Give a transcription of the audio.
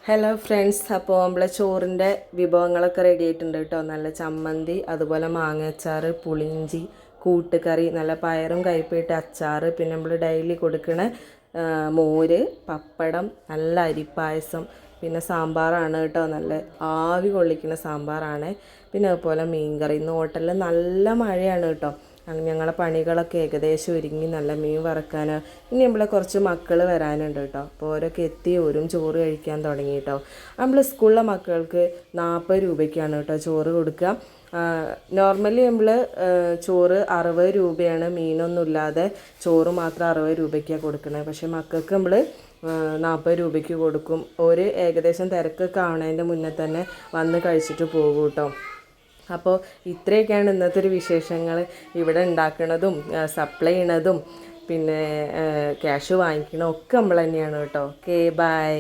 Hello friends, അപ്പോൾ നമ്മളെ ചോറിൻ്റെ വിഭവങ്ങളൊക്കെ റെഡി ആയിട്ടുണ്ട് കേട്ടോ. നല്ല ചമ്മന്തി, അതുപോലെ മാങ്ങ പുളിഞ്ചി, കൂട്ടുകറി, നല്ല പയറും കയ്പയിട്ട് അച്ചാർ, പിന്നെ നമ്മൾ ഡെയിലി കൊടുക്കണ മോര്, പപ്പടം, നല്ല അരിപ്പായസം, പിന്നെ സാമ്പാറാണ് കേട്ടോ. നല്ല ആവി കൊള്ളിക്കുന്ന സാമ്പാറാണ്. പിന്നെ അതുപോലെ മീൻകറി. ഇന്ന് ഹോട്ടലിൽ നല്ല മഴയാണ് കേട്ടോ. ഞങ്ങളെ പണികളൊക്കെ ഏകദേശം ഒരുങ്ങി. നല്ല മീൻ വറക്കാനോ ഇനി നമ്മളെ കുറച്ച് മക്കൾ വരാനുണ്ട് കേട്ടോ. അപ്പോൾ ഓരൊക്കെ എത്തി ഓരും ചോറ് കഴിക്കാൻ തുടങ്ങി കേട്ടോ. നമ്മൾ സ്കൂളിലെ മക്കൾക്ക് 40 രൂപയ്ക്കാണ് കേട്ടോ ചോറ് കൊടുക്കുക. നോർമലി നമ്മൾ ചോറ് 60 രൂപയാണ്, മീനൊന്നുമില്ലാതെ ചോറ് മാത്രം 60 രൂപയ്ക്കാണ് കൊടുക്കുന്നത്. പക്ഷേ മക്കൾക്ക് നമ്മൾ 40 രൂപയ്ക്ക് കൊടുക്കും. ഒരു ഏകദേശം തിരക്കൊക്കെ ആവണതിൻ്റെ മുന്നേ തന്നെ വന്ന് കഴിച്ചിട്ട് പോകും കേട്ടോ. അപ്പോൾ ഇത്രയൊക്കെയാണ് ഇന്നത്തെ ഒരു വിശേഷങ്ങൾ. ഇവിടെ ഉണ്ടാക്കുന്നതും സപ്ലൈ ചെയ്യണതും പിന്നെ ക്യാഷ് വാങ്ങിക്കണതും ഒക്കെ നമ്മൾ തന്നെയാണ് കേട്ടോ. Okay, by.